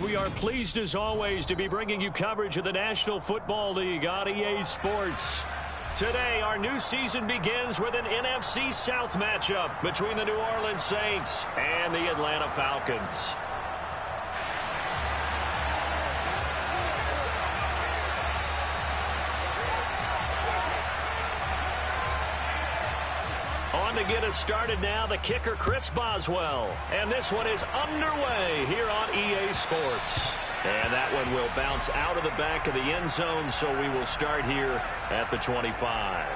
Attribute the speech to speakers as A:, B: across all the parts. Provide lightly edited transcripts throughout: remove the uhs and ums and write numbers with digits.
A: we are pleased as always to be bringing you coverage of the National Football League on EA Sports. Today, our new season begins with an NFC South matchup between the New Orleans Saints and the Atlanta Falcons. On to get us started now, the kicker, Chris Boswell. And this one is underway here on EA Sports. And that one will bounce out of the back of the end zone, so we will start here at the 25.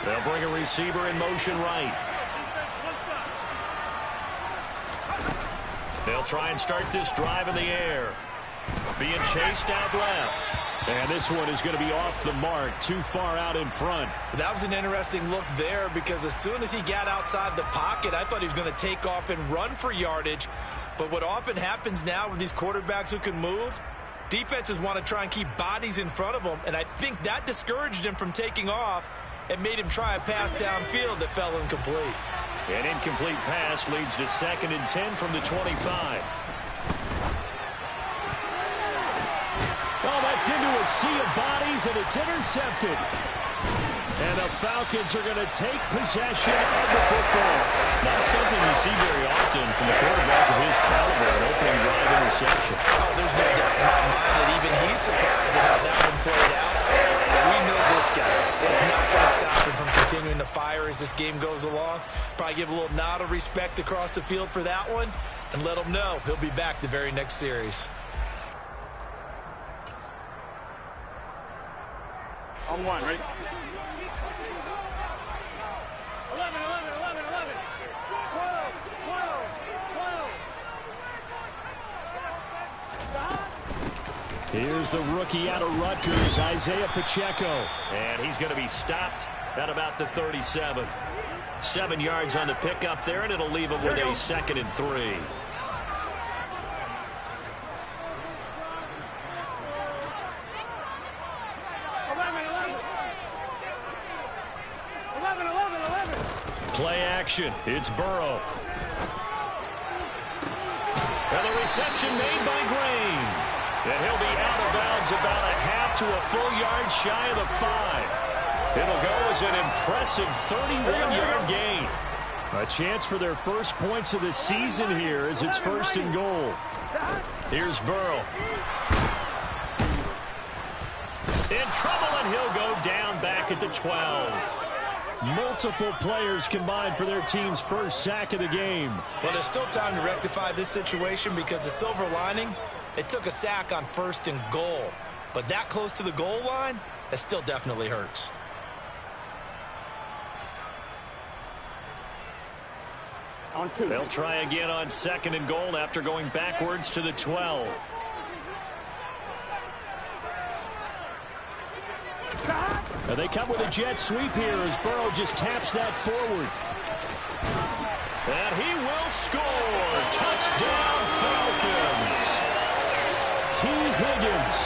A: They'll bring a receiver in motion right. They'll try and start this drive in the air. Being chased out left. And this one is going to be off the mark, too far out in front.
B: That was an interesting look there because as soon as he got outside the pocket, I thought he was going to take off and run for yardage. But what often happens now with these quarterbacks who can move, defenses want to try and keep bodies in front of them. And I think that discouraged him from taking off and made him try a pass downfield that fell incomplete.
A: An incomplete pass leads to 2nd and 10 from the 25.
C: Oh, that's into a sea of bodies, and it's intercepted. And the Falcons are going to take possession of the football.
A: Not something you see very often from a quarterback of his caliber, an opening drive interception.
B: Oh, there's no doubt in my mind that even he's surprised at how that one played out. But we know this guy is not going to stop him from continuing to fire as this game goes along. Probably give a little nod of respect across the field for that one and let him know he'll be back the very next series.
D: On one, right? 11, 11, 11, 11. 12, 12, 12.
C: Here's the rookie out of Rutgers, Isaiah Pacheco.
A: And he's going to be stopped at about the 37. 7 yards on the pickup there, and it'll leave him with a 2nd and 3. Play action. It's Burrow. And the reception made by Green. And he'll be out of bounds about a half to a full yard shy of the 5. It'll go as an impressive 31-yard gain.
C: A chance for their first points of the season here as it's 1st and goal.
A: Here's Burrow. In trouble, and he'll go down back at the 12.
C: Multiple players combined for their team's first sack of the game.
B: Well, there's still time to rectify this situation because the silver lining, they took a sack on 1st and goal. But that close to the goal line, that still definitely hurts.
D: On 2.
A: They'll try again on 2nd and goal after going backwards to the 12.
C: And they come with a jet sweep here as Burrow just taps that forward.
A: And he will score. Touchdown, Falcons.
C: T. Higgins.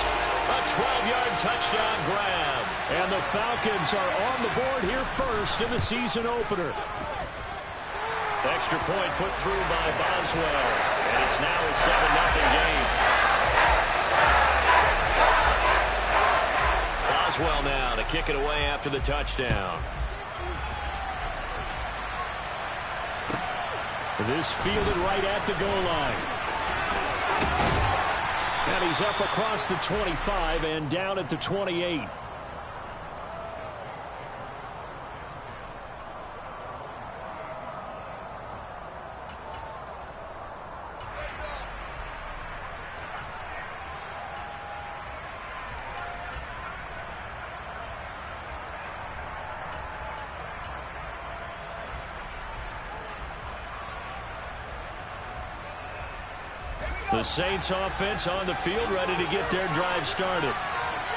A: A 12-yard touchdown grab.
C: And the Falcons are on the board here first in the season opener.
A: Extra point put through by Boswell. And it's now a 7-0 game. Boswell now to kick it away after the touchdown.
C: This fielded right at the goal line. And he's up across the 25 and down at the 28.
A: The Saints offense on the field, ready to get their drive started.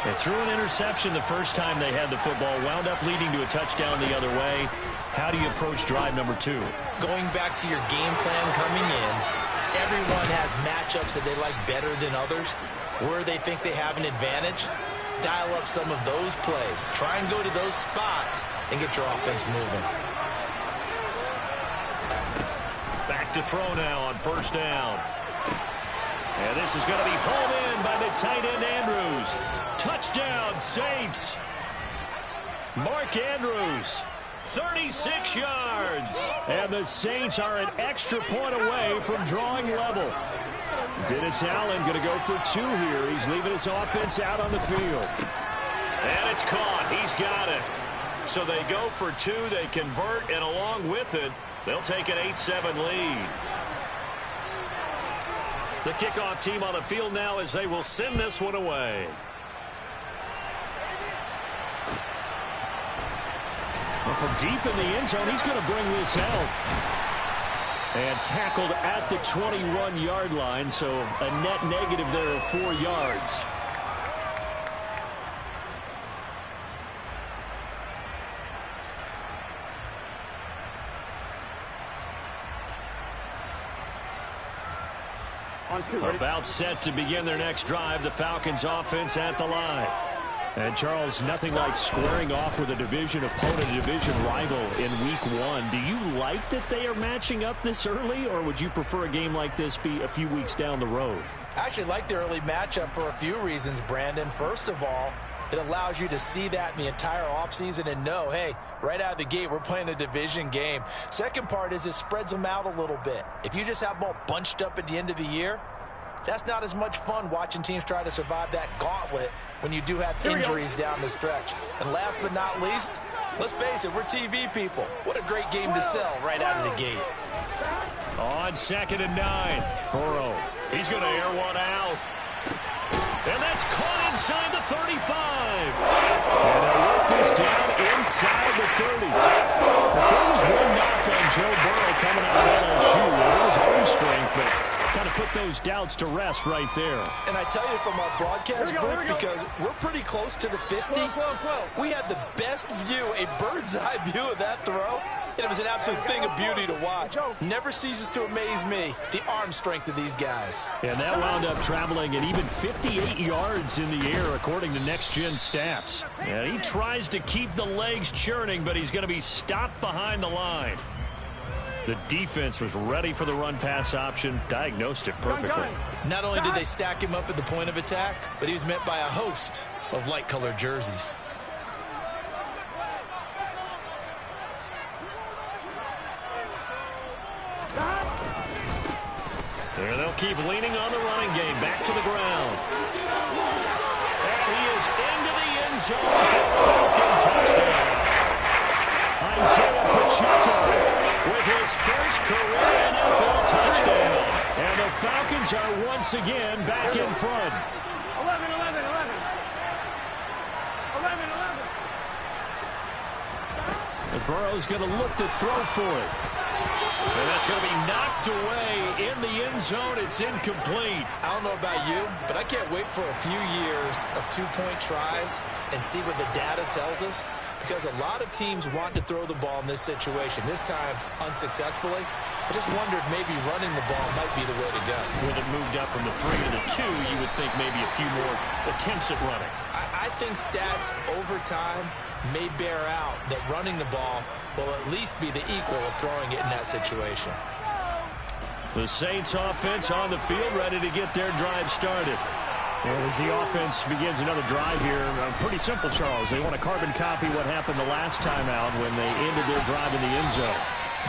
A: They threw an interception the first time they had the football, wound up leading to a touchdown the other way. How do you approach drive number 2?
B: Going back to your game plan coming in, everyone has matchups that they like better than others. Where they think they have an advantage, dial up some of those plays. Try and go to those spots and get your offense moving.
A: Back to throw now on first down. And this is going to be pulled in by the tight end Andrews. Touchdown, Saints. Mark Andrews, 36 yards. And the Saints are an extra point away from drawing level. Dennis Allen going to go for 2 here. He's leaving his offense out on the field. And it's caught. He's got it. So they go for 2. They convert, and along with it, they'll take an 8-7 lead. The kickoff team on the field now as they will send this one away. Well, from deep in the end zone, he's going to bring this out. And tackled at the 21-yard line, so a net negative there of 4 yards. About set to begin their next drive. The Falcons offense at the line. And Charles, nothing like squaring off with a division opponent, a division rival in week 1. Do you like that they are matching up this early, or would you prefer a game like this be a few weeks down the road?
B: I actually like the early matchup for a few reasons, Brandon. First of all, it allows you to see that in the entire offseason and know, hey, right out of the gate, we're playing a division game. Second part is it spreads them out a little bit. If you just have them all bunched up at the end of the year, that's not as much fun watching teams try to survive that gauntlet when you do have injuries down the stretch. And last but not least, let's face it, we're TV people. What a great game to sell right out of the gate.
A: On 2nd and 9, Burrow. He's going to air one out. And that's caught inside the 35. And they'll work this down inside the 30. If there was one knock on Joe Burrow coming out of LSU, it was arm strength, but kind of put those doubts to rest right there.
B: And I tell you from our broadcast booth, because we're pretty close to the 50, we had the best view, a bird's eye view of that throw. And it was an absolute thing of beauty to watch. Never ceases to amaze me, the arm strength of these guys.
A: And that wound up traveling at even 58 yards in the air, according to Next Gen Stats. And he tries to keep the legs churning, but he's going to be stopped behind the line. The defense was ready for the run-pass option, diagnosed it perfectly.
B: Not only did they stack him up at the point of attack, but he was met by a host of light-colored jerseys.
A: There they'll keep leaning on the running game. Back to the ground. And he is into the end zone for Falcon touchdown. Isaiah Pacheco with his first career NFL touchdown. And the Falcons are once again back in front.
D: 11.
A: And Burrow's going to look to throw for it. And that's going to be knocked away in the end zone. It's incomplete.
B: I don't know about you, but I can't wait for a few years of two-point tries and see what the data tells us, because a lot of teams want to throw the ball in this situation. This time, unsuccessfully. I just wondered maybe running the ball might be the way to go.
A: With it moved up from the 3 to the 2, you would think maybe a few more attempts at running.
B: I think stats over time may bear out that running the ball will at least be the equal of throwing it in that situation.
A: The Saints offense on the field, ready to get their drive started. And as the offense begins another drive here, pretty simple, Charles. They want to carbon copy what happened the last time out when they ended their drive in the end zone.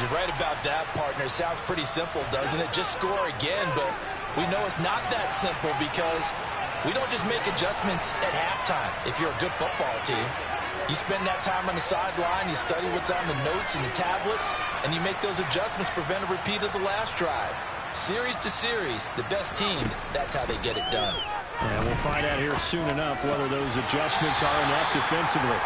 B: You're right about that, partner. Sounds pretty simple, doesn't it? Just score again, but we know it's not that simple because we don't just make adjustments at halftime if you're a good football team. You spend that time on the sideline, you study what's on the notes and the tablets, and you make those adjustments, prevent a repeat of the last drive. Series to series, the best teams, that's how they get it done.
A: And we'll find out here soon enough whether those adjustments are enough defensively.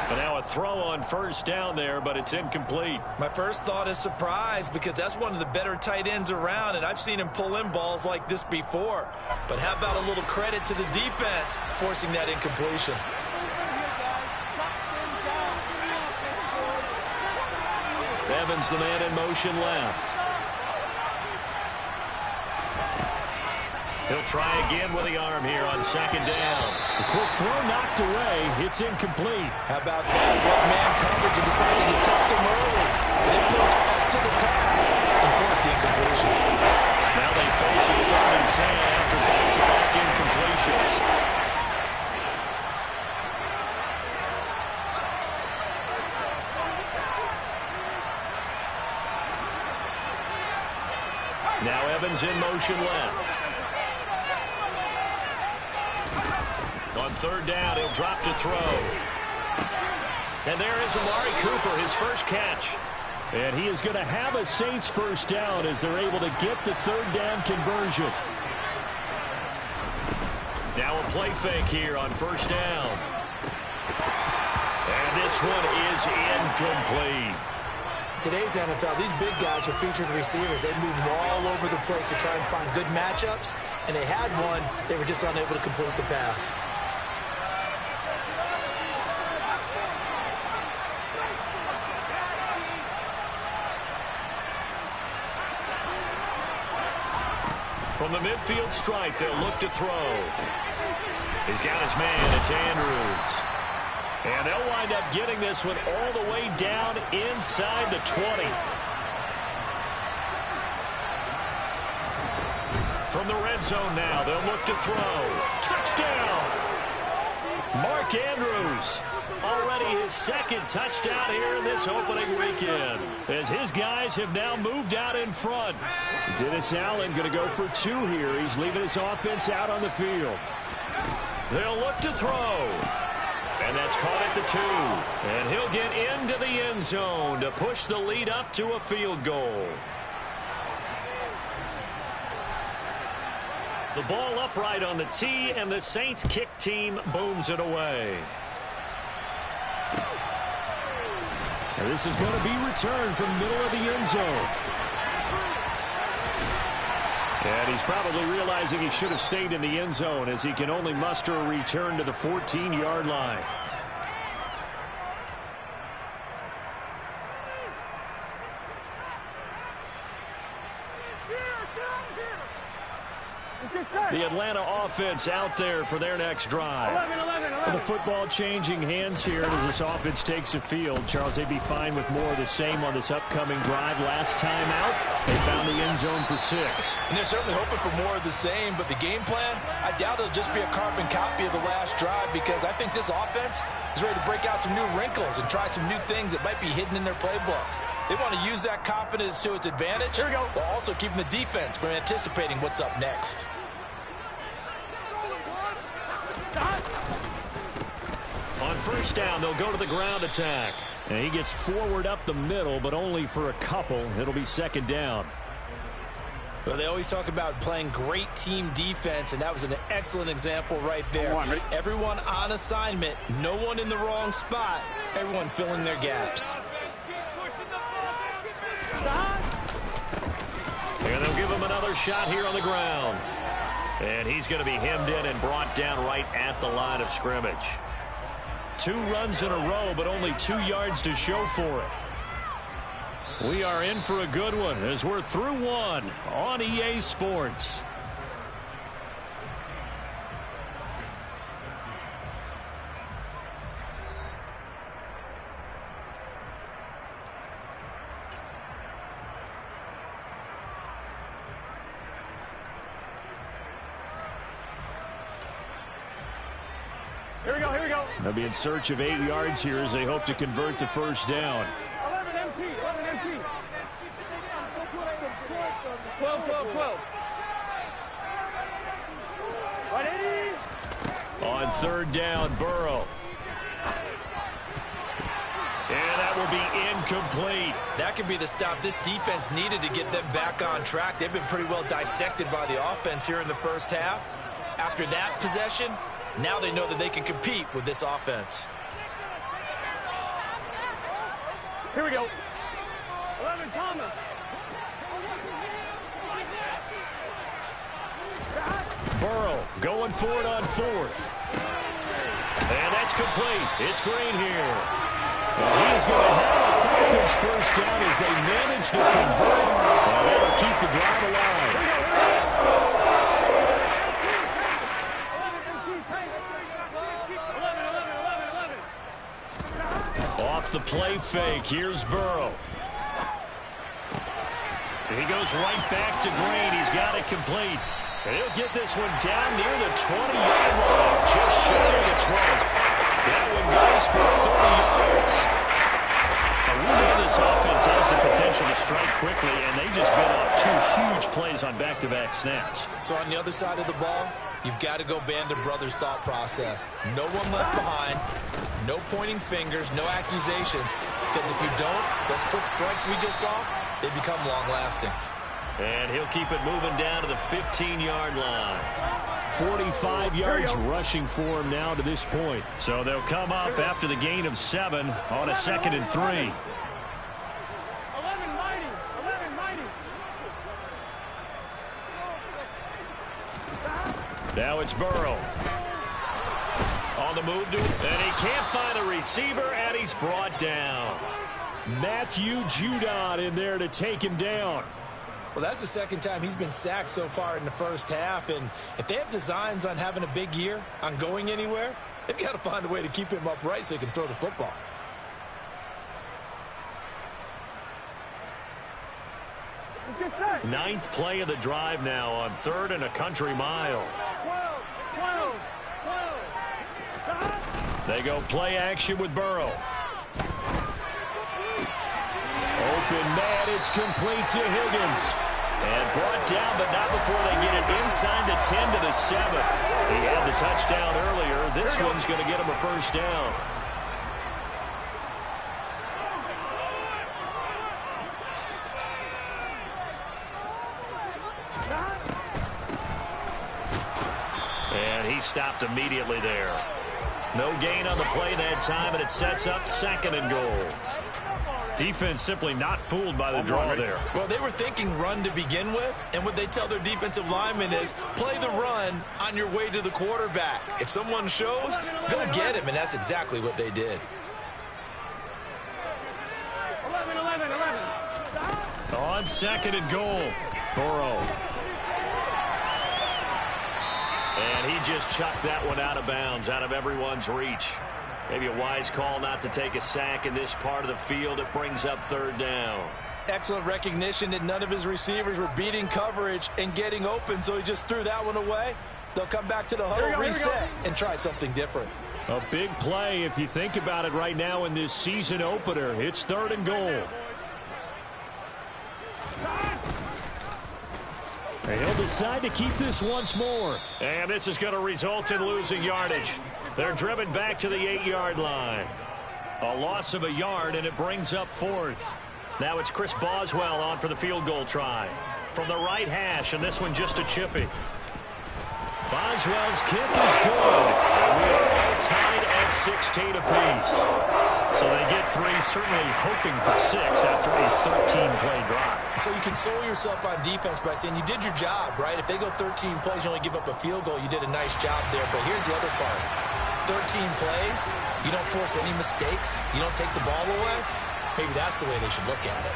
A: But now a throw on first down there, but it's incomplete.
B: My first thought is surprise because that's one of the better tight ends around, and I've seen him pull in balls like this before. But how about a little credit to the defense forcing that incompletion?
A: Evans, the man in motion left. He'll try again with the arm here on second down.
C: The quick throw knocked away. It's incomplete.
B: How about that? One-man coverage and decided to test him early. And it took up to the task and forced the incompletion.
A: Now they face a 3rd and 10 after back-to-back incompletions. Now Evans in motion left. On 3rd down, he'll drop to throw. And there is Amari Cooper, his first catch.
C: And he is going to have a Saints first down as they're able to get the 3rd down conversion.
A: Now a play fake here on first down. And this one is incomplete.
B: Today's NFL, these big guys are featured receivers. They move all over the place to try and find good matchups. And they had one. They were just unable to complete the pass.
A: From the midfield stripe, they'll look to throw. He's got his man. It's Andrews. And they'll wind up getting this one all the way down inside the 20. From the red zone now, they'll look to throw. Touchdown! Mark Andrews. Already his 2nd touchdown here in this opening weekend, as his guys have now moved out in front.
C: Dennis Allen going to go for 2 here. He's leaving his offense out on the field.
A: They'll look to throw. And that's caught at the 2. And he'll get into the end zone to push the lead up to a field goal. The ball upright on the tee, and the Saints kick team booms it away.
C: And this is going to be returned from the middle of the end zone. And he's probably realizing he should have stayed in the end zone as he can only muster a return to the 14-yard line. The Atlanta offense out there for their next drive.
D: 11.
C: Well, the football changing hands here as this offense takes the field. Charles, they'd be fine with more of the same on this upcoming drive. Last time out, they found the end zone for 6.
B: And they're certainly hoping for more of the same, but the game plan, I doubt it'll just be a carbon copy of the last drive because I think this offense is ready to break out some new wrinkles and try some new things that might be hidden in their playbook. They want to use that confidence to its advantage,
D: Here we go.
B: while also keeping the defense from anticipating what's up next.
A: On first down, they'll go to the ground attack.
C: And he gets forward up the middle, but only for a couple. It'll be 2nd down.
B: Well, they always talk about playing great team defense, and that was an excellent example right there. Everyone on assignment, no one in the wrong spot, everyone filling their gaps.
A: And they'll give him another shot here on the ground. And he's going to be hemmed in and brought down right at the line of scrimmage. 2 runs in a row, but only 2 yards to show for it. We are in for a good one as we're through 1 on EA Sports.
D: Here we go.
C: They'll be in search of 8 yards here as they hope to convert the first down.
D: 11 MT. 12. Right, 80.
C: On 3rd down, Burrow.
A: And that will be incomplete.
B: That could be the stop this defense needed to get them back on track. They've been pretty well dissected by the offense here in the first half. After that possession, now they know that they can compete with this offense.
D: Here we go. 11, Thomas.
A: Burrow going for it on fourth. And that's complete. It's Green here. And he is going to have the Falcons first down as they manage to convert. And that'll keep the drive alive. Off the play fake. Here's Burrow. He goes right back to Green. He's got it complete. And he'll get this one down near the 20-yard line, just shy of the 20. That one goes for 30 yards. And we know this offense has the potential to strike quickly, and they just bit off two huge plays on back-to-back snaps.
B: So on the other side of the ball, you've got to go Band of Brothers thought process. No one left behind, no pointing fingers, no accusations. Because if you don't, those quick strikes we just saw, they become long-lasting.
A: And he'll keep it moving down to the 15-yard line.
C: 45 yards rushing for him now to this point.
A: So they'll come up after the gain of 7 on a 2nd and 3.
D: 11 mighty. 11 mighty.
A: Now it's Burrow. On the move, and he can't find a receiver, and he's brought down.
C: Matthew Judon in there to take him down.
B: Well, that's the second time he's been sacked so far in the first half. And if they have designs on having a big year, on going anywhere, they've got to find a way to keep him upright so he can throw the football.
A: Ninth play of the drive now on 3rd and a country mile.
D: 12.
A: They go play action with Burrow.
C: Open man, it's complete to Higgins.
A: And brought down, but not before they get it inside the 10 to the 7. He had the touchdown earlier. This one's going to get him a first down. And he stopped immediately there. No gain on the play that time, and it sets up 2nd and goal. Defense simply not fooled by the draw there.
B: Well, they were thinking run to begin with, and what they tell their defensive linemen is play the run on your way to the quarterback. If someone shows, go get him, and that's exactly what they did.
D: 11.
A: On 2nd and goal, Burrow. And he just chucked that one out of bounds, out of everyone's reach. Maybe a wise call not to take a sack in this part of the field. It brings up 3rd down.
B: Excellent recognition that none of his receivers were beating coverage and getting open, so he just threw that one away. They'll come back to the huddle, reset, and try something different.
C: A big play if you think about it right now in this season opener. It's 3rd and goal. And he'll decide to keep this once more.
A: And this is going to result in losing yardage. They're driven back to the 8-yard line. A loss of a yard, and it brings up 4th. Now it's Chris Boswell on for the field goal try. From the right hash, and this one just a chippy. Boswell's kick is good. And we are all tied at 16 apiece. So they get 3, certainly hoping for 6 after a 13-play drive.
B: So you console yourself on defense by saying you did your job, right? If they go 13 plays, you only give up a field goal, you did a nice job there. But here's the other part. 13 plays, you don't force any mistakes, you don't take the ball away. Maybe that's the way they should look at it.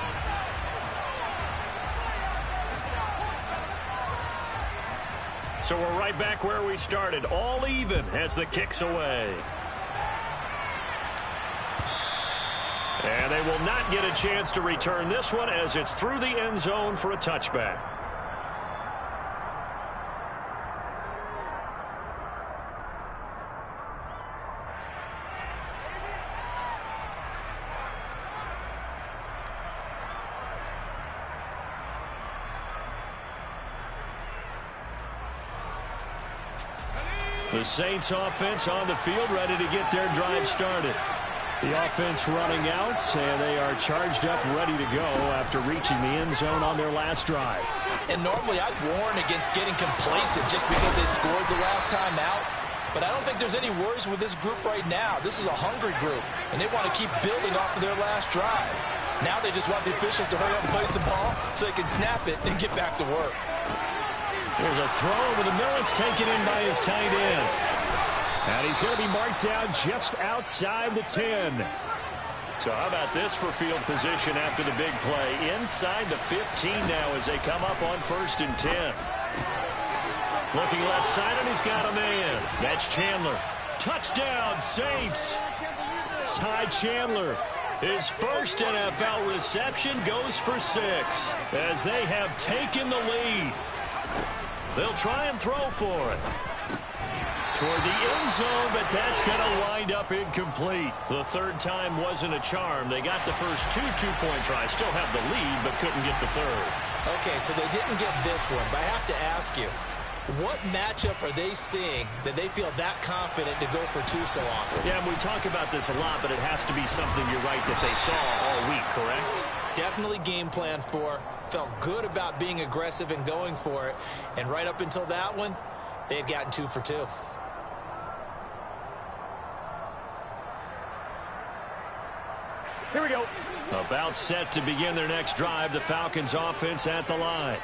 A: So we're right back where we started, all even as the kick's away. And they will not get a chance to return this one as it's through the end zone for a touchback. The Saints offense on the field, ready to get their drive started.
C: The offense running out, and they are charged up, ready to go after reaching the end zone on their last drive.
B: And normally I'd warn against getting complacent just because they scored the last time out. but I don't think there's any worries with this group right now. This is a hungry group, and they want to keep building off of their last drive. Now they just want the officials to hurry up and place the ball so they can snap it and get back to work.
C: There's a throw over the middle. It's taken in by his tight end. And he's going to be marked down just outside the 10.
A: So how about this for field position after the big play? Inside the 15 now as they come up on 1st and 10. Looking left side, and he's got a man. That's Chandler. Touchdown, Saints.
C: Ty Chandler.
A: His first NFL reception goes for 6 as they have taken the lead. They'll try and throw for it. Toward the end zone, but that's going to wind up incomplete. The third time wasn't a charm. They got the first 2 two-point tries, still have the lead, but couldn't get the third.
B: Okay, so they didn't get this one, but I have to ask you, what matchup are they seeing that they feel that confident to go for 2 so often?
A: Yeah, and we talk about this a lot, but it has to be something, you're right, that they saw all week, correct?
B: Definitely game plan for, felt good about being aggressive and going for it, and right up until that one, they had gotten 2 for 2.
D: Here we go.
A: About set to begin their next drive, the Falcons offense at the line.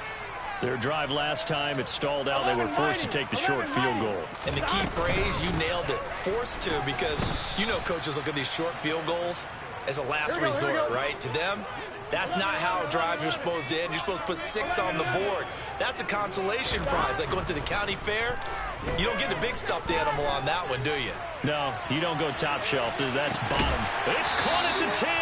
A: Their drive last time, it stalled out. They were forced to take the short field goal.
B: And the key phrase, you nailed it, forced to, because you know coaches look at these short field goals as a last resort, right? To them, that's not how drives are supposed to end. You're supposed to put 6 on the board. That's a consolation prize. Like going to the county fair, you don't get the big stuffed animal on that one, do you?
A: No, you don't go top shelf. That's bottom. It's caught at the 10.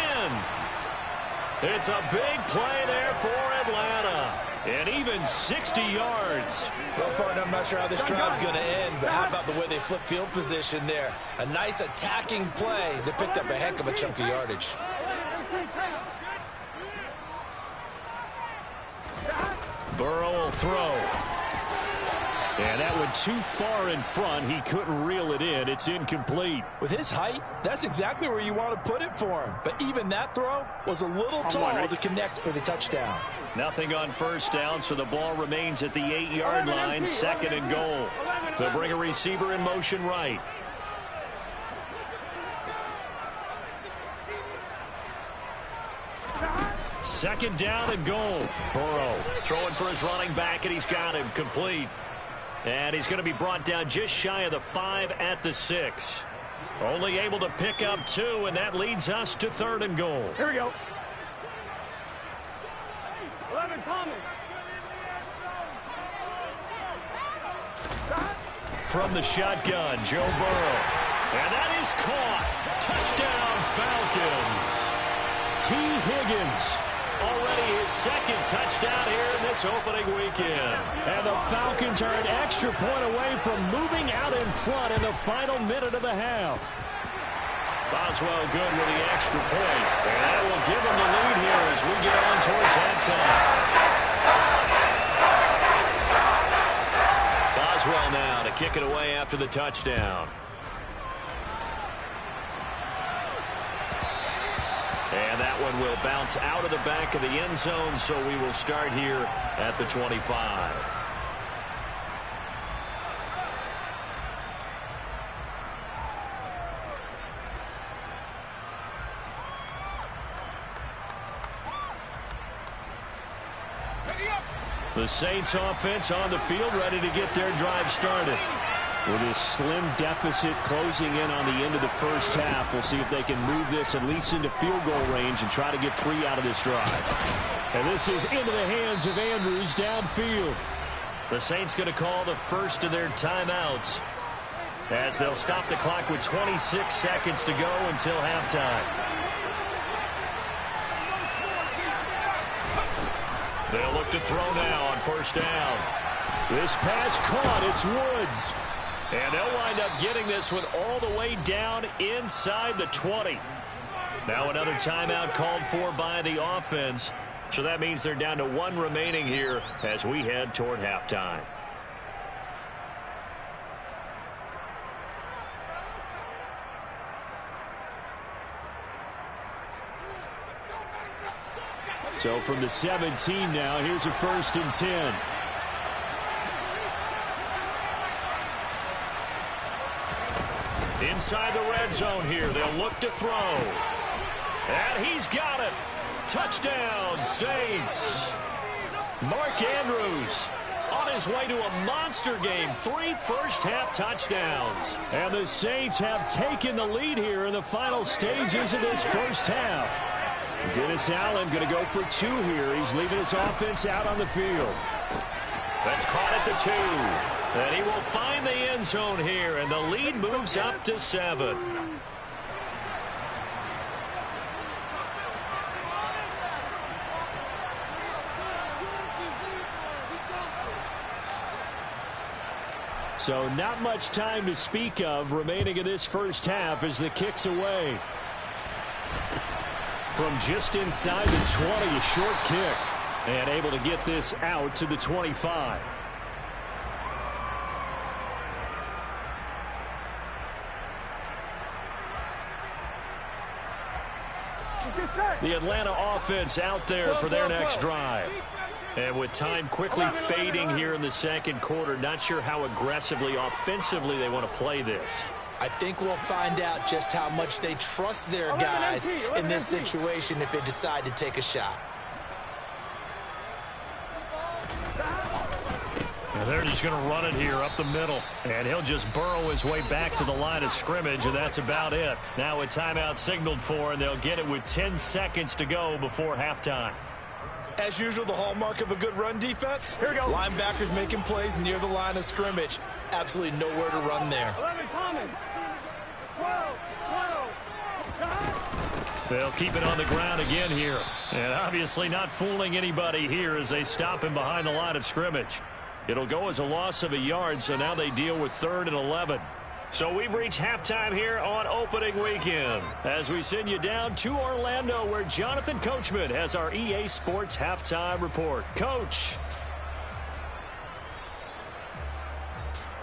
A: It's a big play there for Atlanta. And even 60 yards.
B: Well, partner, I'm not sure how this drive's going to end, but how about the way they flip field position there? A nice attacking play that picked up a heck of a chunk of yardage.
A: Burrow will throw. And that went too far in front. He couldn't reel it in. It's incomplete.
E: With his height, that's exactly where you want to put it for him. But even that throw was a little tall to connect for the touchdown.
A: Nothing on first down, so the ball remains at the 8-yard line, 2nd and goal. They'll bring a receiver in motion right. Second down and goal. Burrow throwing for his running back, and he's got him complete. And he's going to be brought down just shy of the 5 at the 6. Only able to pick up 2, and that leads us to 3rd and goal.
D: Here we go. 11 Thomas.
A: From the shotgun, Joe Burrow. And that is caught. Touchdown, Falcons. T. Higgins. Already his 2nd touchdown here in this opening weekend.
C: And the Falcons are an extra point away from moving out in front in the final minute of the half.
A: Boswell good with the extra point. And that will give them the lead here as we get on towards halftime. Boswell now to kick it away after the touchdown. And that one will bounce out of the back of the end zone, so we will start here at the 25. The Saints offense on the field, ready to get their drive started.
C: With this slim deficit closing in on the end of the first half, we'll see if they can move this at least into field goal range and try to get 3 out of this drive. And this is into the hands of Andrews downfield.
A: The Saints going to call the first of their timeouts as they'll stop the clock with 26 seconds to go until halftime. They'll look to throw now on first down.
C: This pass caught. It's Woods.
A: And they'll wind up getting this one all the way down inside the 20. Now another timeout called for by the offense. So that means they're down to 1 remaining here as we head toward halftime.
C: So from the 17 now, here's a 1st and 10.
A: Inside the red zone here, they'll look to throw. And he's got it. Touchdown, Saints. Mark Andrews on his way to a monster game. 3 first-half touchdowns. And the Saints have taken the lead here in the final stages of this first half. Dennis Allen going to go for 2 here. He's leaving his offense out on the field.
C: That's caught at the 2. And he will find the end zone here, and the lead moves up to 7. So not much time to speak of remaining in this first half as the kick's away. From just inside the 20, a short kick. And able to get this out to the 25. The Atlanta offense out there for their next drive. And with time quickly fading here in the second quarter, not sure how aggressively, offensively they want to play this.
B: I think we'll find out just how much they trust their guys in this situation if they decide to take a shot.
C: And they're just going to run it here up the middle. And he'll just burrow his way back to the line of scrimmage, and that's about it. Now a timeout signaled for, and they'll get it with 10 seconds to go before halftime.
B: As usual, the hallmark of a good run defense,
D: Here we go.
B: linebackers making plays near the line of scrimmage. Absolutely nowhere to run there.
D: 11 Thomas. 12.
C: They'll keep it on the ground again here. And obviously not fooling anybody here as they stop him behind the line of scrimmage. It'll go as a loss of a yard, so now they deal with 3rd and 11. So we've reached halftime here on opening weekend as we send you down to Orlando where Jonathan Coachman has our EA Sports halftime report. Coach.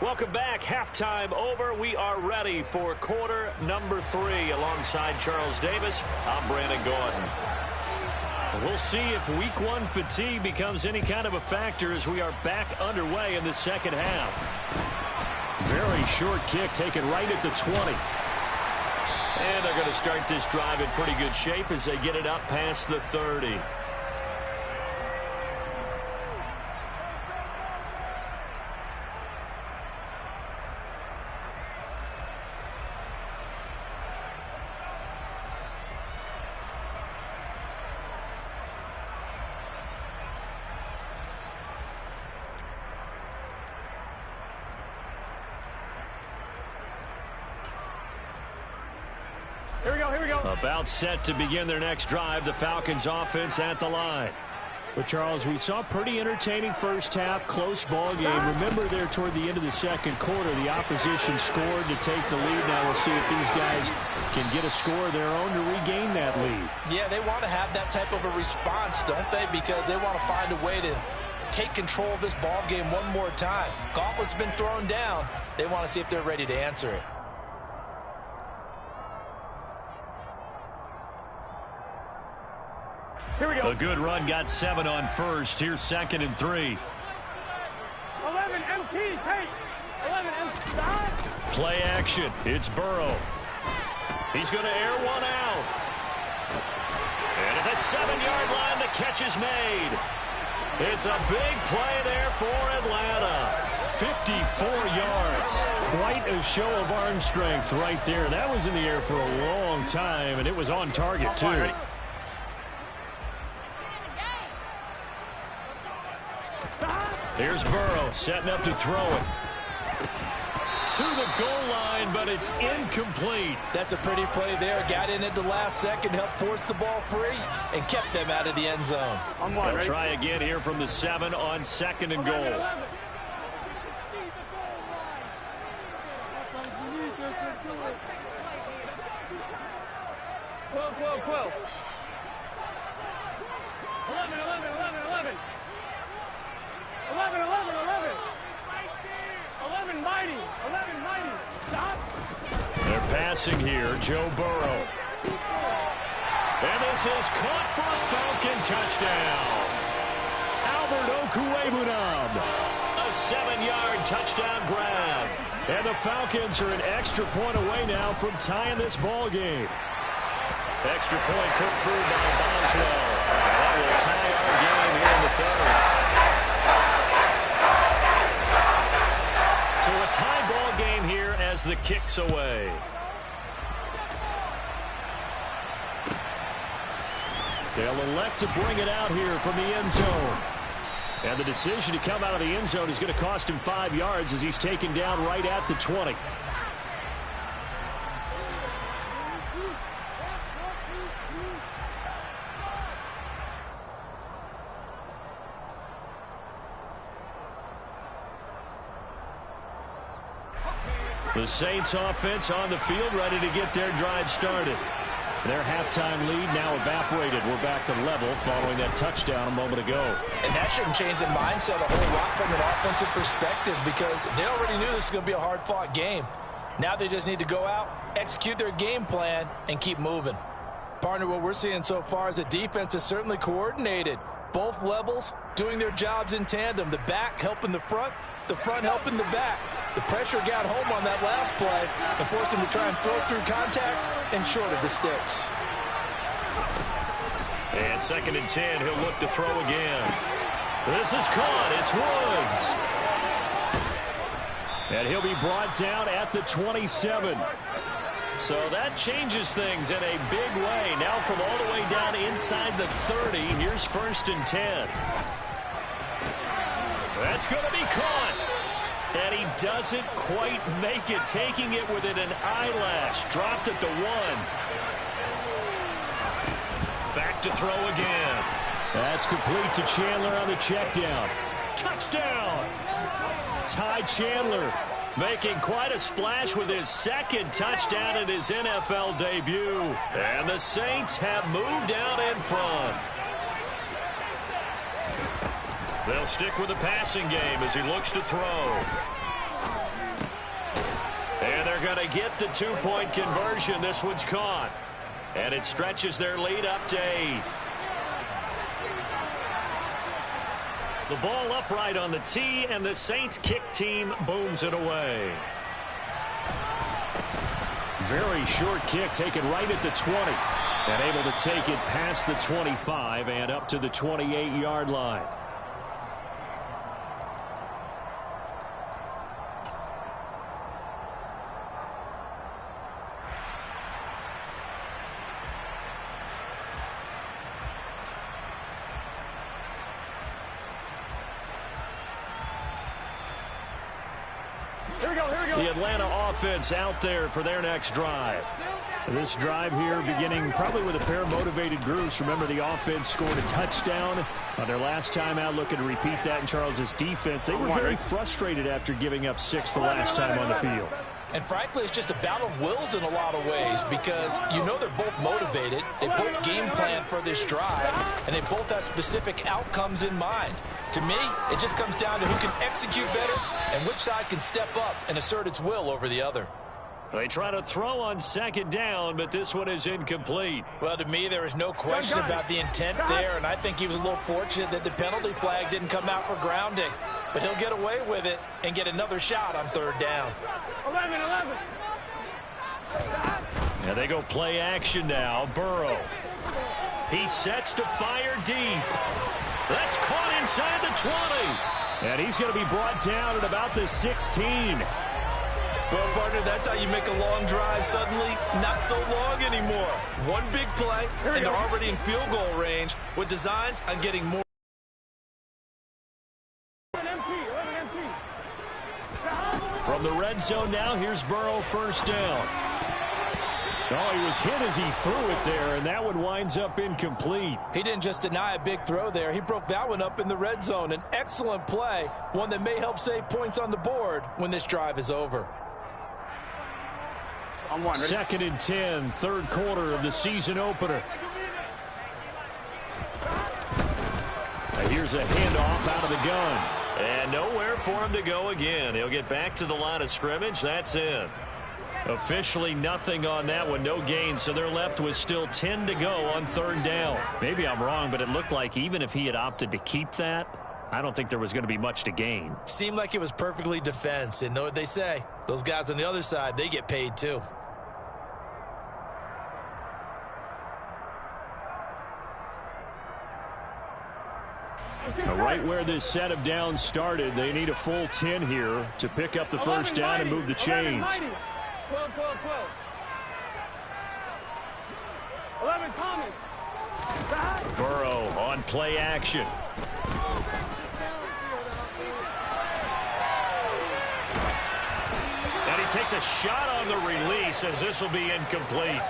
C: Welcome back. Halftime over. We are ready for quarter number 3 alongside Charles Davis. I'm Brandon Gordon. We'll see if week 1 fatigue becomes any kind of a factor as we are back underway in the second half. Very short kick taken right at the 20. And they're going to start this drive in pretty good shape as they get it up past the 30.
D: Here we go.
C: About set to begin their next drive. The Falcons offense at the line. But, Charles, we saw a pretty entertaining first half, close ball game. Remember there toward the end of the second quarter, the opposition scored to take the lead. Now we'll see if these guys can get a score of their own to regain that lead.
E: Yeah, they want to have that type of a response, don't they? Because they want to find a way to take control of this ball game one more time. Gauntlet's been thrown down. They want to see if they're ready to answer it.
D: Here we go.
C: A good run got 7 on first. Here's 2nd and 3.
D: 11 MT, take. 11 MT.
C: Play action. It's Burrow. He's going to air one out. And at the 7-yard line, the catch is made. It's a big play there for Atlanta. 54 yards. Quite a show of arm strength right there. That was in the air for a long time, and it was on target, too. Here's Burrow setting up to throw it. To the goal line, but it's incomplete.
B: That's a pretty play there. Got in at the last second, helped force the ball free, and kept them out of the end zone.
C: They'll try again here from the 7 on 2nd and goal.
D: 12. 11. 11 mighty. Stop.
C: They're passing here. Joe Burrow. And this is caught for a Falcon touchdown. Albert Okwuegbunam. A 7-yard touchdown grab. And the Falcons are an extra point away now from tying this ball game.
A: Extra point put through by Boswell. And that will tie our game here in the third. So a tie ball game here as the kick's away.
C: They'll elect to bring it out here from the end zone. And the decision to come out of the end zone is going to cost him 5 yards as he's taken down right at the 20.
A: The Saints offense on the field ready to get their drive started.
C: Their halftime lead now evaporated. We're back to level following that touchdown a moment ago.
E: And that shouldn't change the mindset a whole lot from an offensive perspective because they already knew this was going to be a hard-fought game. Now they just need to go out, execute their game plan, and keep moving. Partner, what we're seeing so far is the defense is certainly coordinated. Both levels doing their jobs in tandem. The back helping the front helping the back. The pressure got home on that last play and forced him to try and throw through contact and short of the sticks.
A: And 2nd and 10, he'll look to throw again. This is caught. It's Woods.
C: And he'll be brought down at the 27.
A: So that changes things in a big way. Now from all the way down inside the 30, here's 1st and 10. That's going to be caught. And he doesn't quite make it, taking it within an eyelash. Dropped at the 1. Back to throw again.
C: That's complete to Chandler on the check down. Touchdown! Ty Chandler making quite a splash with his 2nd touchdown in his NFL debut.
A: And the Saints have moved out in front. They'll stick with the passing game as he looks to throw. And they're going to get the 2-point conversion. This one's caught. And it stretches their lead up to 8. The ball upright on the tee, and the Saints kick team booms it away.
C: Very short kick taken right at the 20. And able to take it past the 25 and up to the 28-yard line.
A: The Atlanta offense out there for their next drive.
C: This drive here beginning probably with a pair of motivated groups. Remember, the offense scored a touchdown on their last time out, looking to repeat that in Charles's defense. They were very frustrated after giving up 6 the last time on the field.
E: And frankly, it's just a battle of wills in a lot of ways because you know they're both motivated. They both game plan for this drive, and they both have specific outcomes in mind. To me, it just comes down to who can execute better and which side can step up and assert its will over the other.
A: They try to throw on 2nd down, but this one is incomplete.
E: Well, to me, there is no question about the intent there, and I think he was a little fortunate that the penalty flag didn't come out for grounding. But he'll get away with it and get another shot on 3rd down.
D: 11.
A: And they go play action now. Burrow. He sets to fire deep. That's caught inside the 20.
C: And he's going to be brought down at about the 16.
B: Well, partner, that's how you make a long drive suddenly not so long anymore. One big play, and they're already in field goal range with designs on getting more.
D: 11 empty.
A: From the red zone now, here's Burrow, 1st down.
C: Oh, he was hit as he threw it there, and that one winds up incomplete.
E: He didn't just deny a big throw there. He broke that one up in the red zone. An excellent play, one that may help save points on the board when this drive is over.
C: 2nd and 10, 3rd quarter of the season opener. And here's a handoff out of the gun.
A: And nowhere for him to go again. He'll get back to the line of scrimmage. That's it. Officially nothing on that one, no gain, so they're left with still 10 to go on 3rd down.
C: Maybe I'm wrong, but it looked like even if he had opted to keep that,
A: I don't think there was going to be much to gain.
B: Seemed like it was perfectly defense. And know what they say? Those guys on the other side, they get paid too.
C: Right where this set of downs started, they need a full 10 here to pick up the first down and move the chains.
D: 12, 12, 12. 11, Thomas.
A: Burrow on play action. And he takes a shot on the release as this will be incomplete.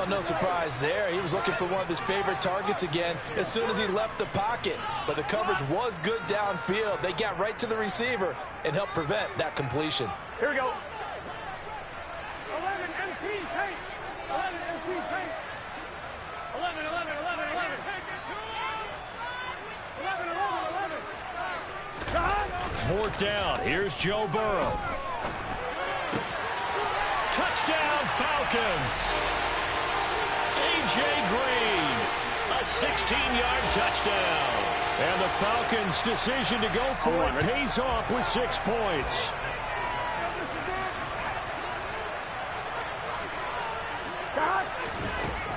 E: No surprise there. He was looking for one of his favorite targets again as soon as he left the pocket. But the coverage was good downfield. They got right to the receiver and helped prevent that completion.
D: Here we go. 11, MP, take. 11, MP, take. 11, 11, 11, 11. 11, 11, 11.
A: Fourth down. Here's Joe Burrow. Touchdown, Falcons. A.J. Green, a 16-yard touchdown. And the Falcons' decision to go for it pays off with 6 points.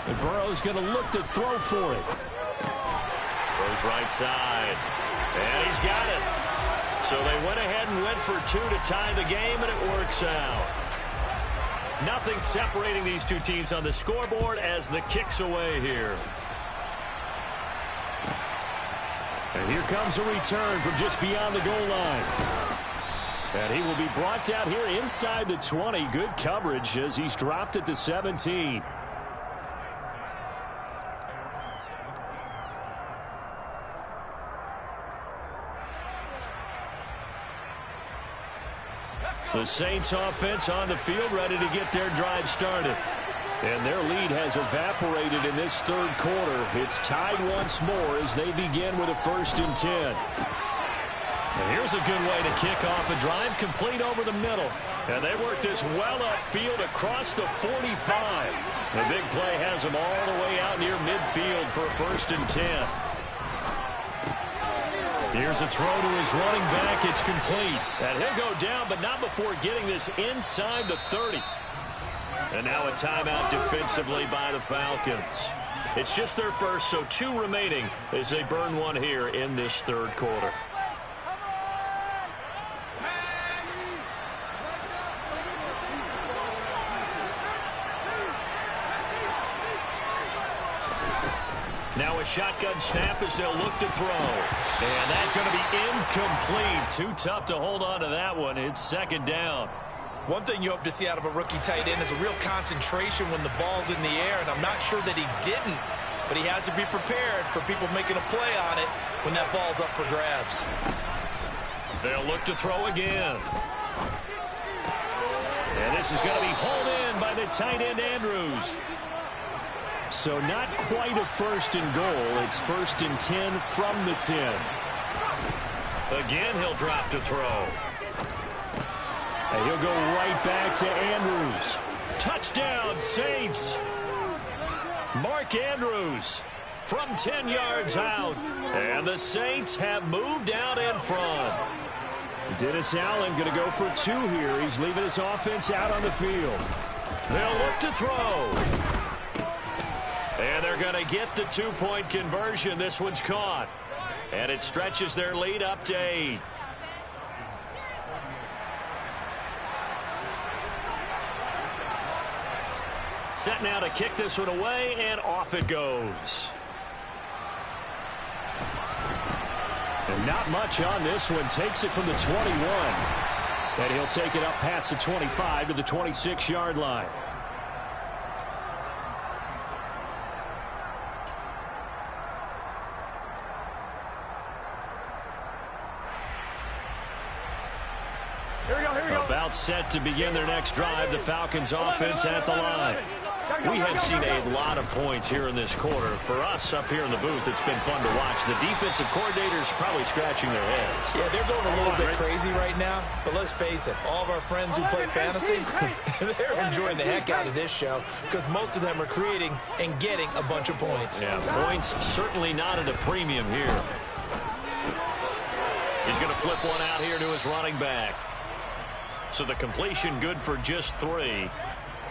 A: And Burrow's going to look to throw for it. Throws right side. And he's got it. So they went ahead and went for 2 to tie the game, and it works out. Nothing separating these two teams on the scoreboard as the kick's away here. And here comes a return from just beyond the goal line. And he will be brought down here inside the 20. Good coverage as he's dropped at the 17. The Saints offense on the field ready to get their drive started. And their lead has evaporated in this third quarter. It's tied once more as they begin with a 1st and 10. And here's a good way to kick off a drive, complete over the middle. And they work this well upfield across the 45. The big play has them all the way out near midfield for a 1st and 10. Here's a throw to his running back. It's complete. And he'll go down, but not before getting this inside the 30. And now a timeout defensively by the Falcons. It's just their first, so 2 remaining as they burn one here in this third quarter. Now a shotgun snap as they'll look to throw. And that's going to be incomplete. Too tough to hold on to that one. It's 2nd down.
B: One thing you hope to see out of a rookie tight end is a real concentration when the ball's in the air, and I'm not sure that he didn't, but he has to be prepared for people making a play on it when that ball's up for grabs.
A: They'll look to throw again. And this is going to be hauled in by the tight end, Andrews. So not quite a 1st and goal. It's 1st and 10 from the 10.
B: Again, he'll drop to throw.
C: And he'll go right back to Andrews.
A: Touchdown, Saints. Mark Andrews from 10 yards out. And the Saints have moved out in front.
C: Dennis Allen going to go for 2 here. He's leaving his offense out on the field.
A: They'll look to throw. And they're going to get the 2-point conversion. This one's caught. And it stretches their lead up to 8. Set now to kick this one away, and off it goes.
C: And not much on this one. Takes it from the 21. And he'll take it up past the 25 to the 26-yard line.
A: About set to begin their next drive, the Falcons offense at the line. We have seen a lot of points here in this quarter. For us up here in the booth, it's been fun to watch. The defensive coordinators probably scratching their heads.
B: Yeah, they're going a little bit crazy right now, but let's face it, all of our friends who play fantasy, they're enjoying the heck out of this show because most of them are creating and getting a bunch of points.
A: Yeah, points certainly not at a premium here. He's going to flip one out here to his running back. So the completion good for just 3.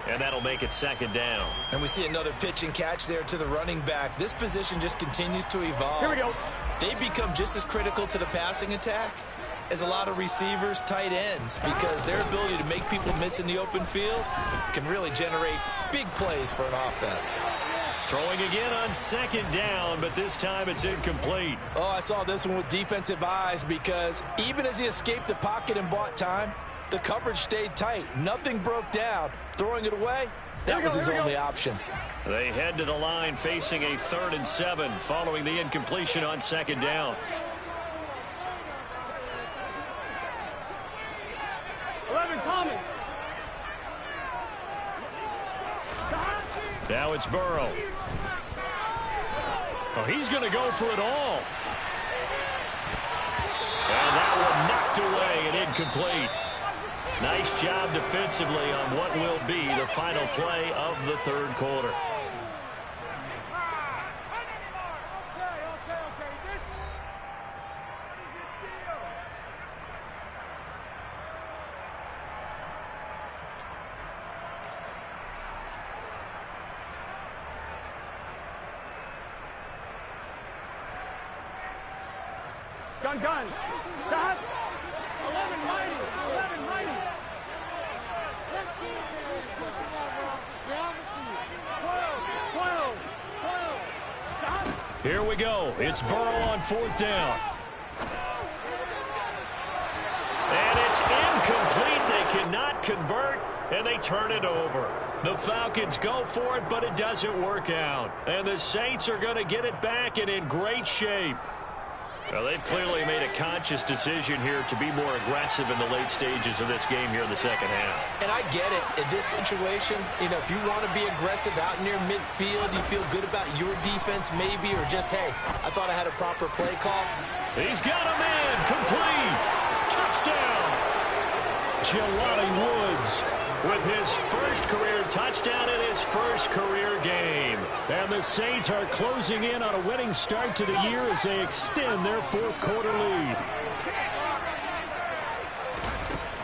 A: And that'll make it 2nd down.
B: And we see another pitch and catch there to the running back. This position just continues to evolve.
D: Here we go.
B: They become just as critical to the passing attack as a lot of receivers, tight ends, because their ability to make people miss in the open field can really generate big plays for an offense.
A: Throwing again on 2nd down, but this time it's incomplete.
E: Oh, I saw this one with defensive eyes because even as he escaped the pocket and bought time, the coverage stayed tight. Nothing broke down. Throwing it away, that was his only option.
A: They head to the line facing a 3rd and 7 following the incompletion on 2nd down.
D: 11, Thomas.
A: Now it's Burrow. Oh, he's going to go for it all. And that one knocked away and incomplete. Nice job defensively on what will be the final play of the 3rd quarter.
D: Gun. Stop. 11 mighty. 11 mighty. Let's get it. Pushing that rock. Down the 12. Stop.
A: Here we go. It's Burrow on 4th down. And it's incomplete. They cannot convert, and they turn it over. The Falcons go for it, but it doesn't work out. And the Saints are going to get it back and in great shape. Well, they've clearly made a conscious decision here to be more aggressive in the late stages of this game here in the 2nd half.
B: And I get it. In this situation, if you want to be aggressive out near midfield, you feel good about your defense maybe, or just, hey, I thought I had a proper play call.
A: He's got a man. Complete. Touchdown. Jelani Woods with his first career touchdown in his first career game. And the Saints are closing in on a winning start to the year as they extend their 4th quarter lead.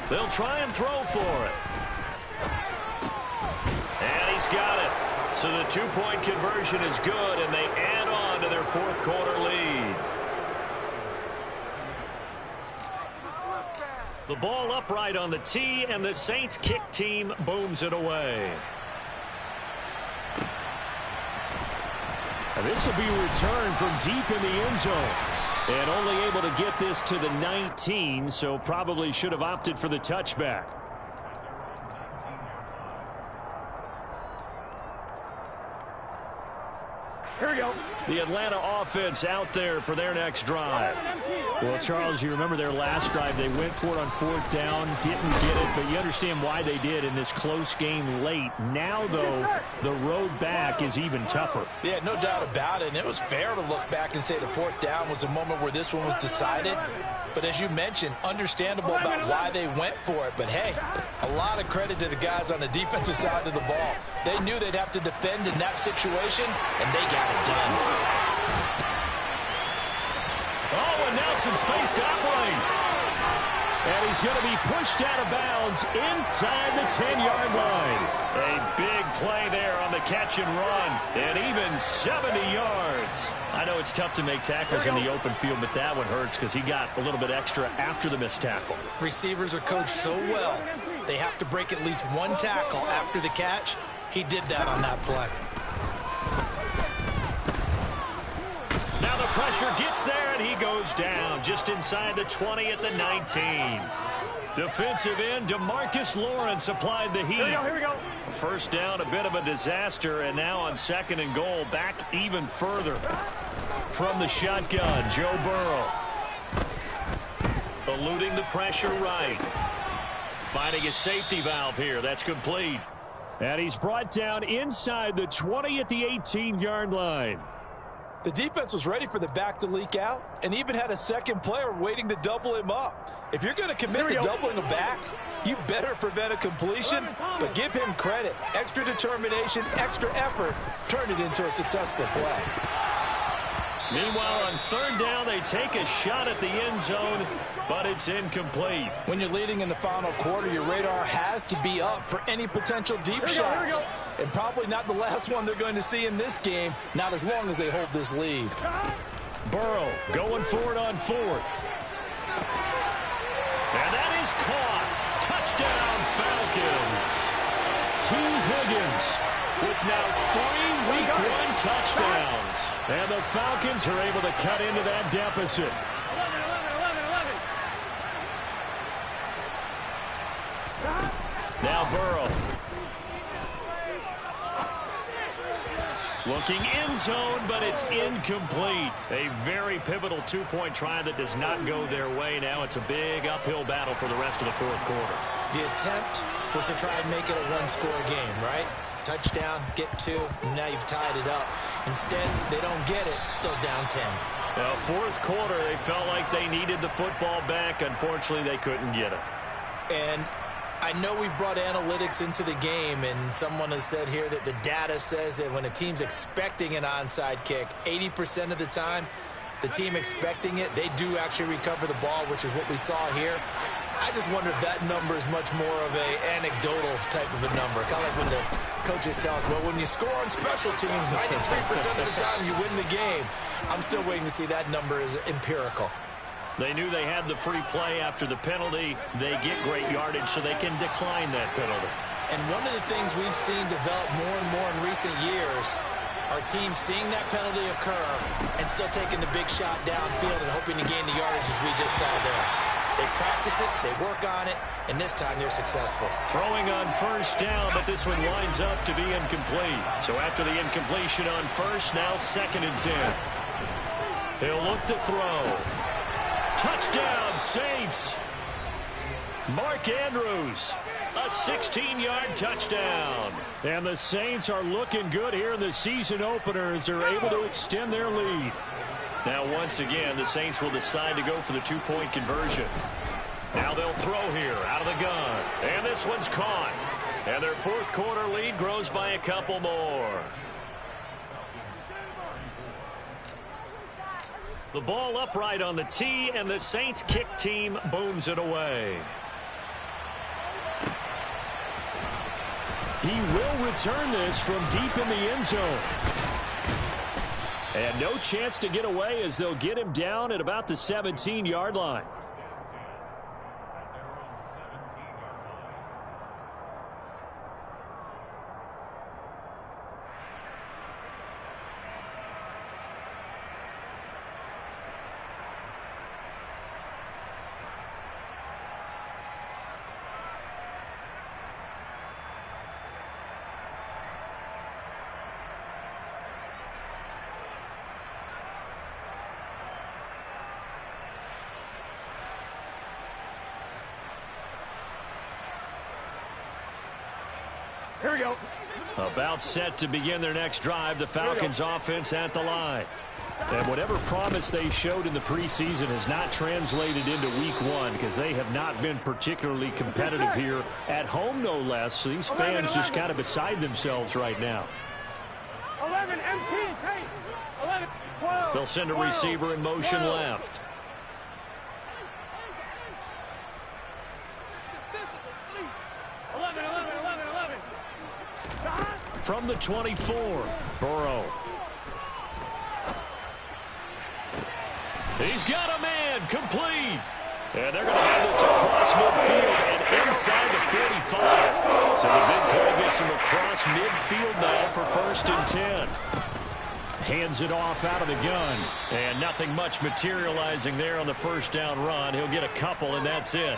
A: They'll try and throw for it. And he's got it. So the 2-point conversion is good, and they add on to their 4th quarter lead. The ball upright on the tee, and the Saints kick team booms it away. And this will be returned from deep in the end zone. And only able to get this to the 19, so probably should have opted for the touchback.
D: Here we go.
A: The Atlanta offense out there for their next drive. Well, Charles, you remember their last drive. They went for it on 4th down, didn't get it, but you understand why they did in this close game late. Now, though, the road back is even tougher.
E: Yeah, no doubt about it. And it was fair to look back and say the 4th down was a moment where this one was decided. But as you mentioned, understandable about why they went for it. But, hey, a lot of credit to the guys on the defensive side of the ball. They knew they'd have to defend in that situation, and they got it done.
A: Oh, and now some space to operate. And he's going to be pushed out of bounds inside the 10-yard line. A big play there on the catch and run, and even 70 yards. I know it's tough to make tackles in the open field, but that one hurts because he got a little bit extra after the missed tackle. Receivers are coached so well, they have to break at least one tackle after the catch. He did that on that play. Now the pressure gets there, and he goes down just inside the 20 at the 19. Defensive end DeMarcus Lawrence applied the heat.
D: Here we go.
A: First down, a bit of a disaster, and now on 2nd and goal, back even further. From the shotgun, Joe Burrow. Eluding the pressure right. Finding a safety valve here. That's complete. And he's brought down inside the 20 at the 18-yard line.
E: The defense was ready for the back to leak out and even had a second player waiting to double him up. If you're going to commit to doubling a back, you better prevent a completion, but give him credit. Extra determination, extra effort, turned it into a successful play.
A: Meanwhile, on third down, they take a shot at the end zone, but it's incomplete.
E: When you're leading in the final quarter, your radar has to be up for any potential deep shots. And probably not the last one they're going to see in this game, not as long as they hold this lead.
A: Burrow going for it on fourth. And that is caught. Touchdown, Falcons. T. Higgins with now 3 Week 1 touchdowns. And the Falcons are able to cut into that deficit.
D: 11.
A: Now Burrow. Looking end zone, but it's incomplete. A very pivotal two-point try that does not go their way. Now it's a big uphill battle for the rest of the fourth quarter.
B: The attempt was to try and make it a one-score game, right? Touchdown, get 2, and now you've tied it up. Instead, they don't get it, still down 10.
A: Well, fourth quarter, they felt like they needed the football back. Unfortunately, they couldn't get it.
B: And I know we've brought analytics into the game, and someone has said here that the data says that when a team's expecting an onside kick, 80% of the time, the team expecting it, they do actually recover the ball, which is what we saw here. I just wonder if that number is much more of a anecdotal type of a number. Kind of like when the coaches tell us, well, when you score on special teams, 93% of the time you win the game. I'm still waiting to see that number is empirical.
A: They knew they had the free play after the penalty. They get great yardage, so they can decline that penalty.
B: And one of the things we've seen develop more and more in recent years are teams seeing that penalty occur and still taking the big shot downfield and hoping to gain the yardage as we just saw there. They practice it, they work on it, and this time they're successful.
A: Throwing on first down, but this one winds up to be incomplete. So after the incompletion on first, now 2nd and 10. He'll look to throw. Touchdown, Saints. Mark Andrews, a 16-yard touchdown. And the Saints are looking good here in the season opener as they're able to extend their lead. Now, once again, the Saints will decide to go for the two-point conversion. Now they'll throw here out of the gun. And this one's caught. And their fourth quarter lead grows by a couple more. The ball upright on the tee, and the Saints kick team booms it away. He will return this from deep in the end zone. And no chance to get away as they'll get him down at about the 17-yard line.
D: Here we go.
A: About set to begin their next drive, the Falcons offense at the line. And whatever promise they showed in the preseason has not translated into week 1 because they have not been particularly competitive here at home, no less. So these fans just kind of beside themselves right now.
D: 11, empty, 11, 12.
A: They'll send a receiver in motion
D: 12.
A: left. From the 24, Burrow. He's got a man, complete. And they're going to have this across midfield and inside the 45. So the big play gets him across midfield now for 1st and 10. Hands it off out of the gun. And nothing much materializing there on the first down run. He'll get a couple, and that's it.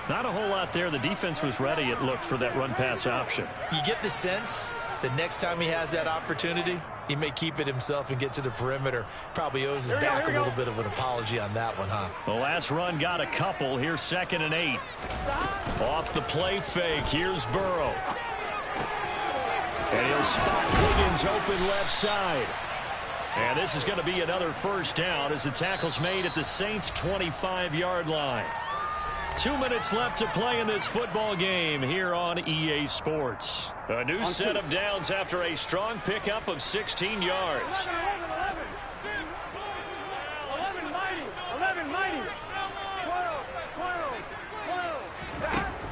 A: Not a whole lot there. The defense was ready, it looked, for that run-pass option.
B: You get the sense that next time he has that opportunity, he may keep it himself and get to the perimeter. Probably owes his back a little bit of an apology on that one, huh?
A: The last run got a couple. Here's 2nd and 8. Off the play fake. Here's Burrow. And he'll spot Higgins open left side. And this is going to be another first down as the tackle's made at the Saints' 25-yard line. 2 minutes left to play in this football game here on EA Sports. A new set of downs after a strong pickup of 16 yards.
D: 11, 11, 11.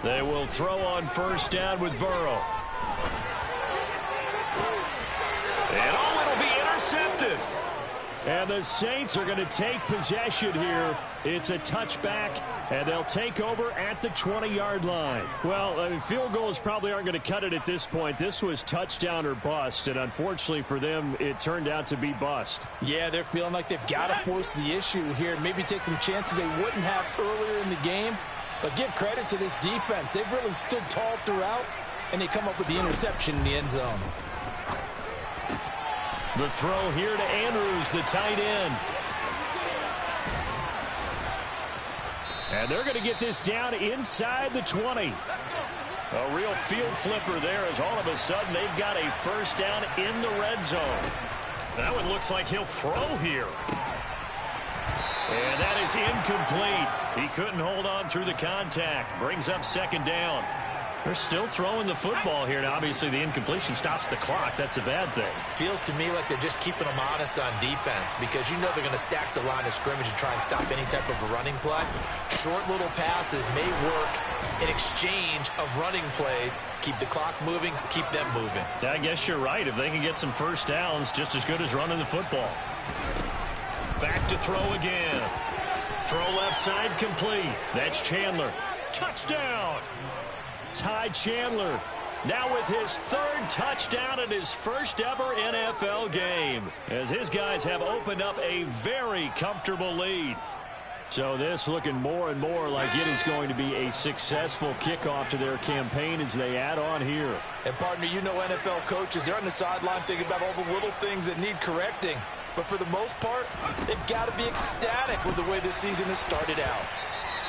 A: They will throw on first down with Burrow. And it'll be intercepted. And the Saints are going to take possession here. It's a touchback, and they'll take over at the 20-yard line. Well, field goals probably aren't going to cut it at this point. This was touchdown or bust, and unfortunately for them, it turned out to be bust.
E: Yeah, they're feeling like they've got to force the issue here. Maybe take some chances they wouldn't have earlier in the game. But give credit to this defense. They've really stood tall throughout, and they come up with the interception in the end zone.
A: The throw here to Andrews, the tight end. And they're going to get this down inside the 20. A real field flipper there as all of a sudden they've got a first down in the red zone. That one looks like he'll throw here. And that is incomplete. He couldn't hold on through the contact. Brings up second down. They're still throwing the football here. Now, obviously, the incompletion stops the clock. That's a bad thing.
B: Feels to me like they're just keeping them honest on defense because you know they're going to stack the line of scrimmage and try and stop any type of a running play. Short little passes may work in exchange of running plays. Keep the clock moving, keep them moving.
A: I guess you're right. If they can get some first downs, just as good as running the football. Back to throw again. Throw left side complete. That's Chandler. Touchdown! Ty Chandler now with his third touchdown in his first ever NFL game as his guys have opened up a very comfortable lead. So this looking more and more like it is going to be a successful kickoff to their campaign as they add on here.
E: And partner, you know NFL coaches, they're on the sideline thinking about all the little things that need correcting. But for the most part, they've got to be ecstatic with the way this season has started out.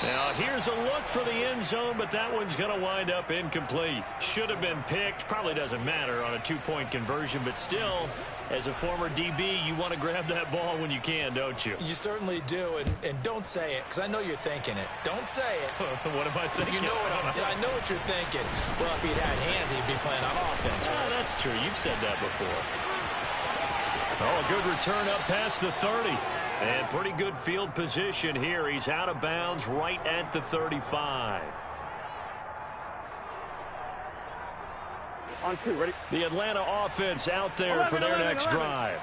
A: Now, here's a look for the end zone, but that one's going to wind up incomplete. Should have been picked. Probably doesn't matter on a two-point conversion, but still, as a former DB, you want to grab that ball when you can, don't you?
E: You certainly do, and don't say it, because I know you're thinking it. Don't say it.
A: What am I thinking?
E: You know I know what you're thinking. Well, if he'd had hands, he'd be playing on offense.
A: Oh, that's true. You've said that before. Oh, a good return up past the 30. And pretty good field position here. He's out of bounds right at the 35.
D: On two, ready?
A: The Atlanta offense out there for their next drive.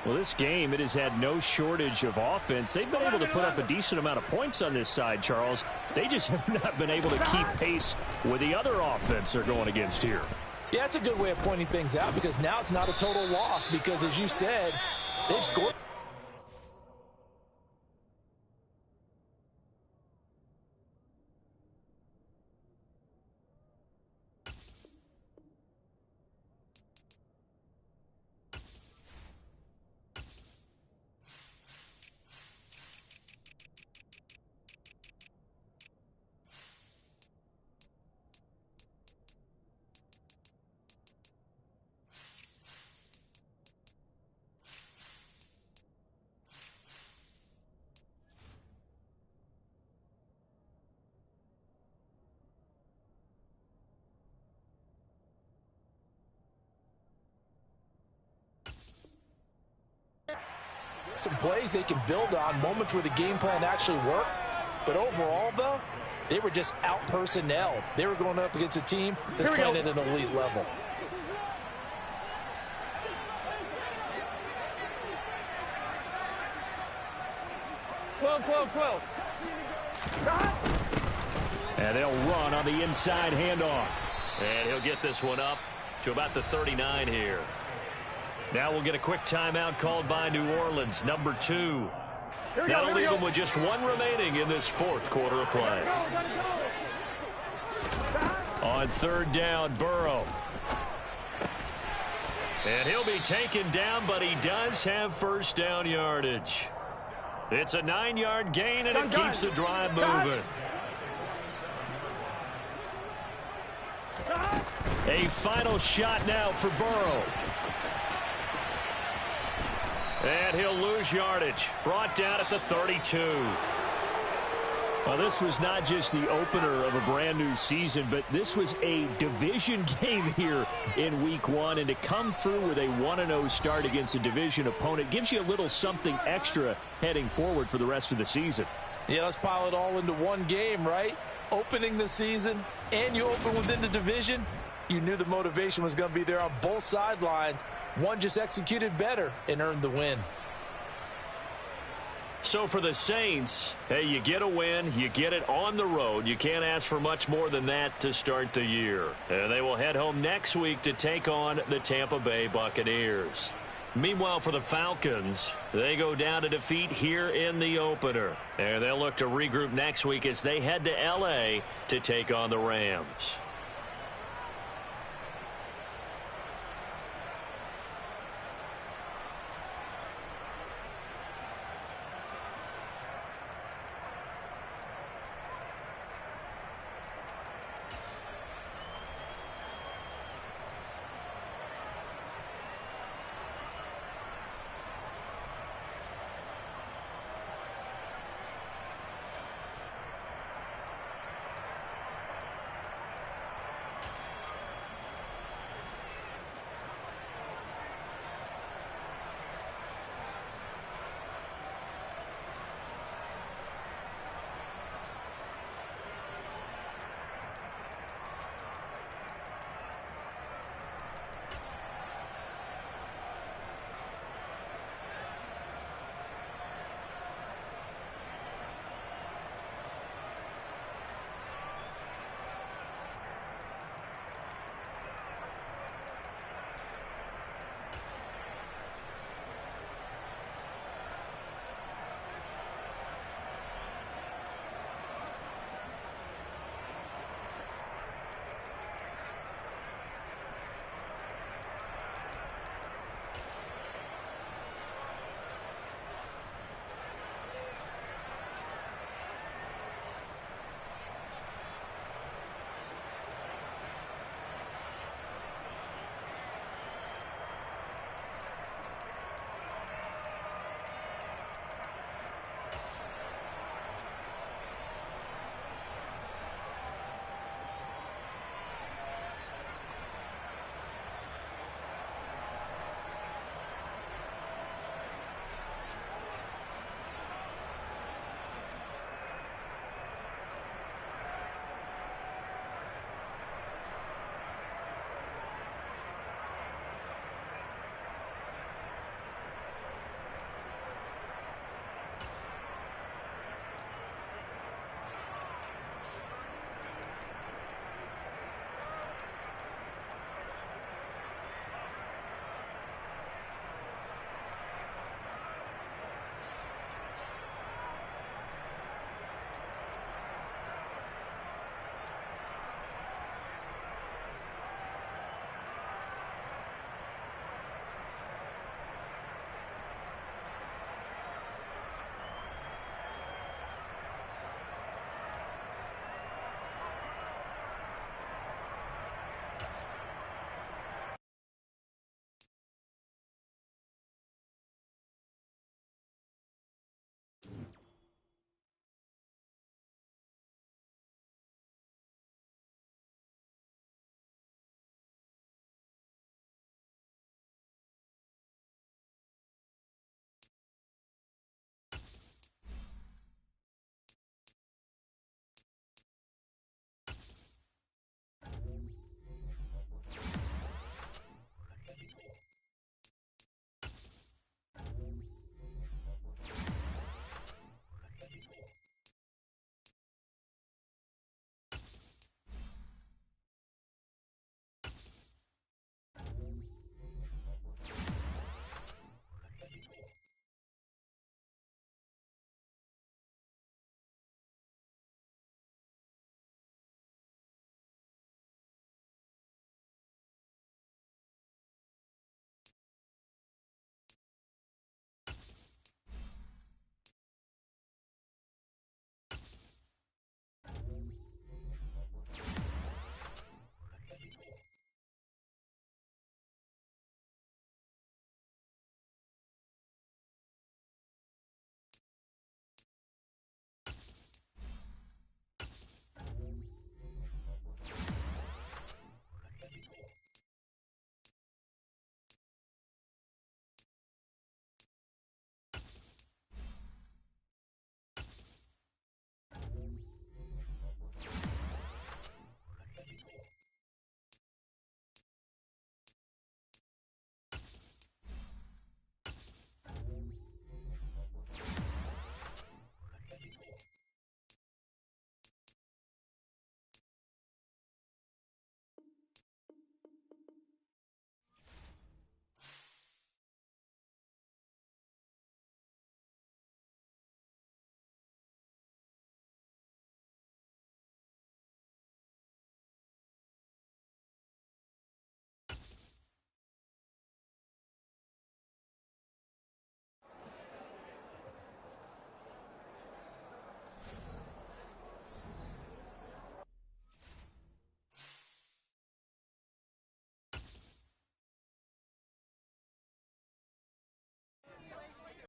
A: Well, this game, it has had no shortage of offense. They've been able to put up a decent amount of points on this side, Charles. They just have not been able to keep pace with the other offense they're going against here.
E: Yeah, that's a good way of pointing things out because now it's not a total loss because, as you said, they've scored. Some plays they can build on, moments where the game plan actually worked. But overall, though, they were just out-personnelled. They were going up against a team that's playing at an elite level.
D: Twelve.
A: And they'll run on the inside handoff. And he'll get this one up to about the 39 here. Now we'll get a quick timeout called by New Orleans, number 2. That'll leave them with just one remaining in this fourth quarter of play. On third down, Burrow. And he'll be taken down, but he does have first down yardage. It's a 9-yard gain, and it keeps the drive moving. A final shot now for Burrow. And he'll lose yardage. Brought down at the 32. Well, this was not just the opener of a brand new season, but this was a division game here in week 1. And to come through with a 1-0 start against a division opponent gives you a little something extra heading forward for the rest of the season.
E: Yeah, let's pile it all into one game, right? opening the season and you open within the division, you knew the motivation was going to be there on both sidelines. One just executed better and earned the win.
A: So for the Saints, hey, you get a win, you get it on the road. You can't ask for much more than that to start the year. And they will head home next week to take on the Tampa Bay Buccaneers. Meanwhile, for the Falcons, they go down to defeat here in the opener. And they'll look to regroup next week as they head to L.A. to take on the Rams.